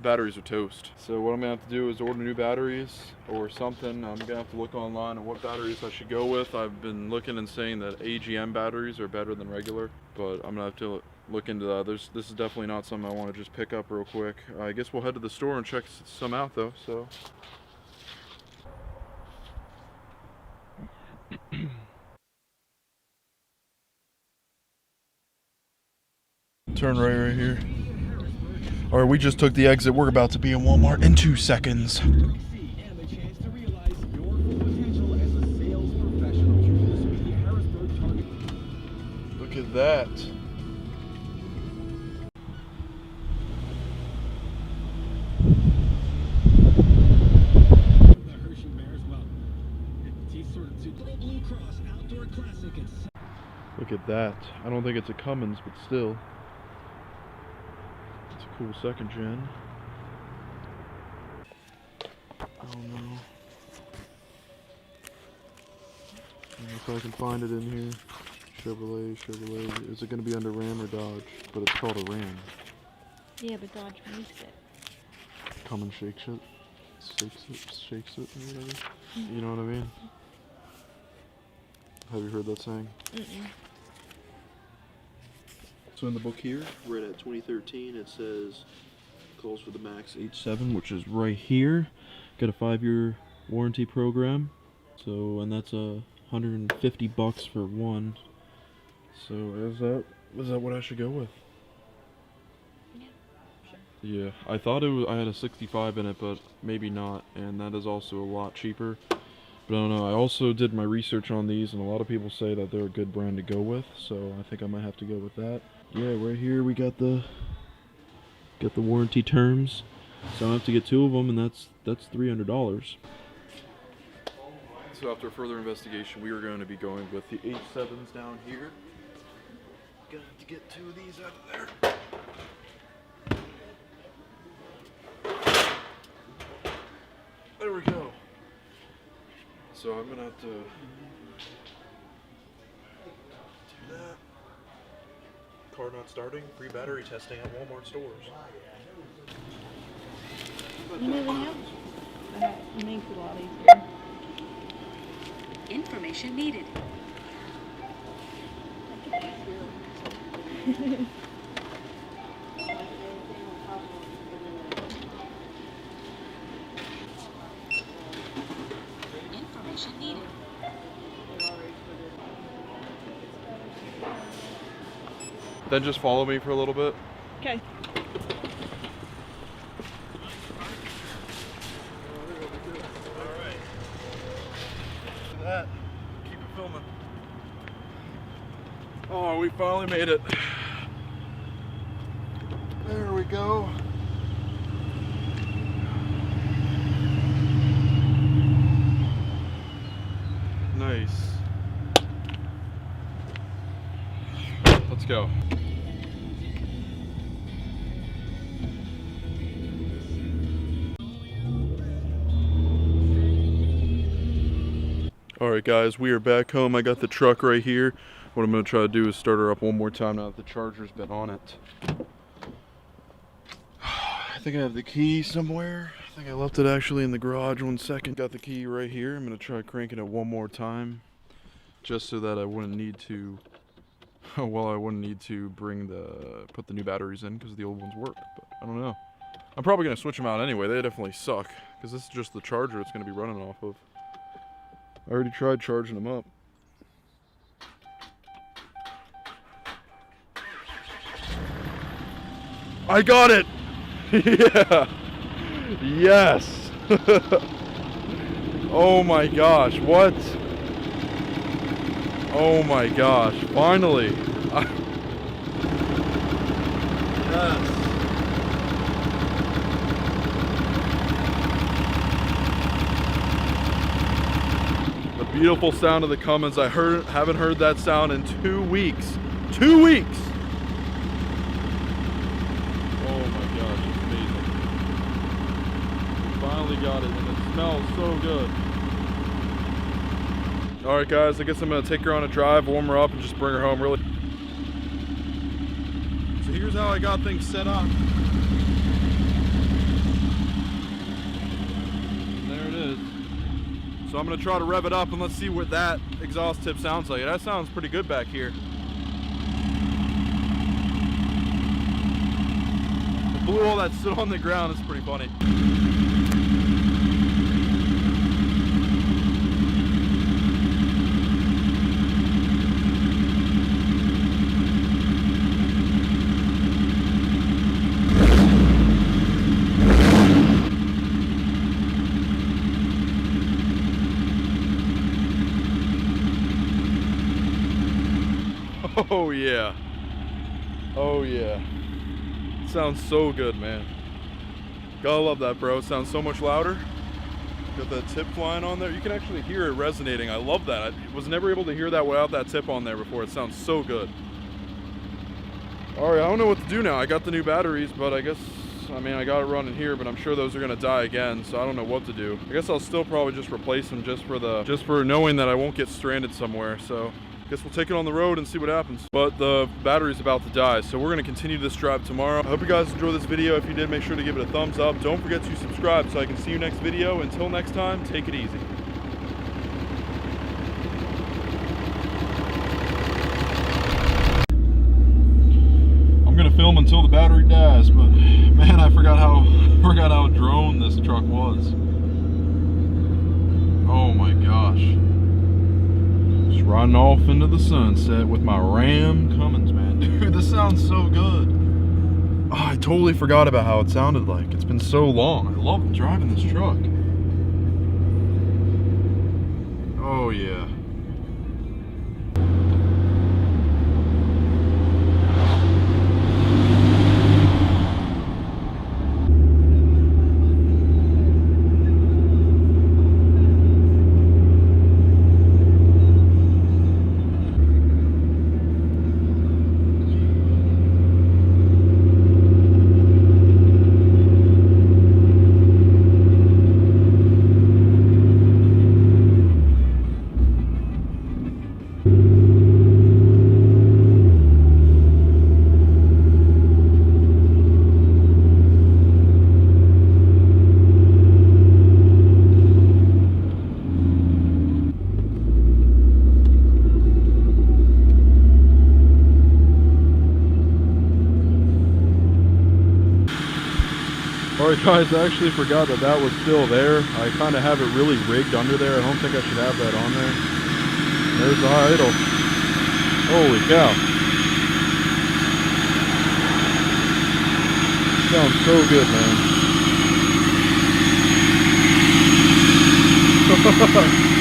batteries are toast. So what I'm gonna have to do is order new batteries or something. I'm gonna have to look online on what batteries I should go with. I've been looking and saying that AGM batteries are better than regular, but I'm gonna have to look into that. This is definitely not something I want to just pick up real quick. I guess we'll head to the store and check some out though. So. Turn right here. All right, we just took the exit. We're about to be in Walmart in 2 seconds. Look at that. Look at that. I don't think it's a Cummins, but still. It's a cool second gen. I don't know. If I can find it in here. Chevrolet. Is it going to be under Ram or Dodge? But it's called a Ram. Yeah, but Dodge makes it. Cummins shakes it, or whatever. You know what I mean? Have you heard that saying? Mm-mm. So in the book here, right at 2013, it says calls for the Max H7, which is right here. Got a 5-year warranty program. So, and that's $150 for one. So is that what I should go with? Yeah, sure. Yeah, I thought I had a 65 in it, but maybe not, and that is also a lot cheaper. But I don't know, I also did my research on these, and a lot of people say that they're a good brand to go with, so I think I might have to go with that. Yeah, right here we got the warranty terms, so I have to get 2 of them, and that's $300. So after further investigation, we are going to be going with the H7s down here. Gonna have to get 2 of these out of there. There we go. So I'm gonna have to do that. Car not starting, free battery testing at Walmart stores. Anything else? It makes it a lot easier. Information needed. Information needed. Then just follow me for a little bit. Okay. Alright. Do that. Keep it filming. Oh, we finally made it. There we go. Nice. Let's go. Alright guys, we are back home. I got the truck right here. What I'm going to try to do is start her up one more time now that the charger's been on it. I think I have the key somewhere. I think I left it actually in the garage. 1 second. Got the key right here. I'm going to try cranking it one more time. Just so that I wouldn't need to, well, I wouldn't need to put the new batteries in because the old ones work. But I don't know. I'm probably going to switch them out anyway. They definitely suck because this is just the charger it's going to be running off of. I already tried charging them up. I got it! Yeah! Yes! Oh my gosh, what? Oh my gosh, finally! Yes! The beautiful sound of the Cummins. I haven't heard that sound in 2 weeks. 2 weeks! Finally got it, and it smells so good. Alright guys, I guess I'm going to take her on a drive, warm her up, and just bring her home really. So here's how I got things set up. So I'm gonna try to rev it up and let's see what that exhaust tip sounds like. That sounds pretty good back here. I blew all that soot on the ground. It's pretty funny. Oh yeah. Oh yeah. Sounds so good, man. Gotta love that, bro. It sounds so much louder. Got that tip flying on there. You can actually hear it resonating. I love that. I was never able to hear that without that tip on there before. It sounds so good. All right, I don't know what to do now. I got the new batteries, but I guess, I mean, I got it running here, but I'm sure those are gonna die again, so I don't know what to do. I guess I'll still probably just replace them just for knowing that I won't get stranded somewhere. So guess we'll take it on the road and see what happens. But the battery's about to die, so we're gonna continue this drive tomorrow. I hope you guys enjoyed this video. If you did, make sure to give it a thumbs up. Don't forget to subscribe so I can see you next video. Until next time, take it easy. I'm gonna film until the battery dies, but man, I forgot how drone this truck was. Oh my gosh. Riding off into the sunset with my Ram Cummins, man. Dude, this sounds so good. Oh, I totally forgot about how it sounded like. It's been so long. I love driving this truck. Oh, yeah. Alright guys, I actually forgot that that was still there. I kind of have it really rigged under there. I don't think I should have that on there. There's the high idle. Holy cow. Sounds so good, man.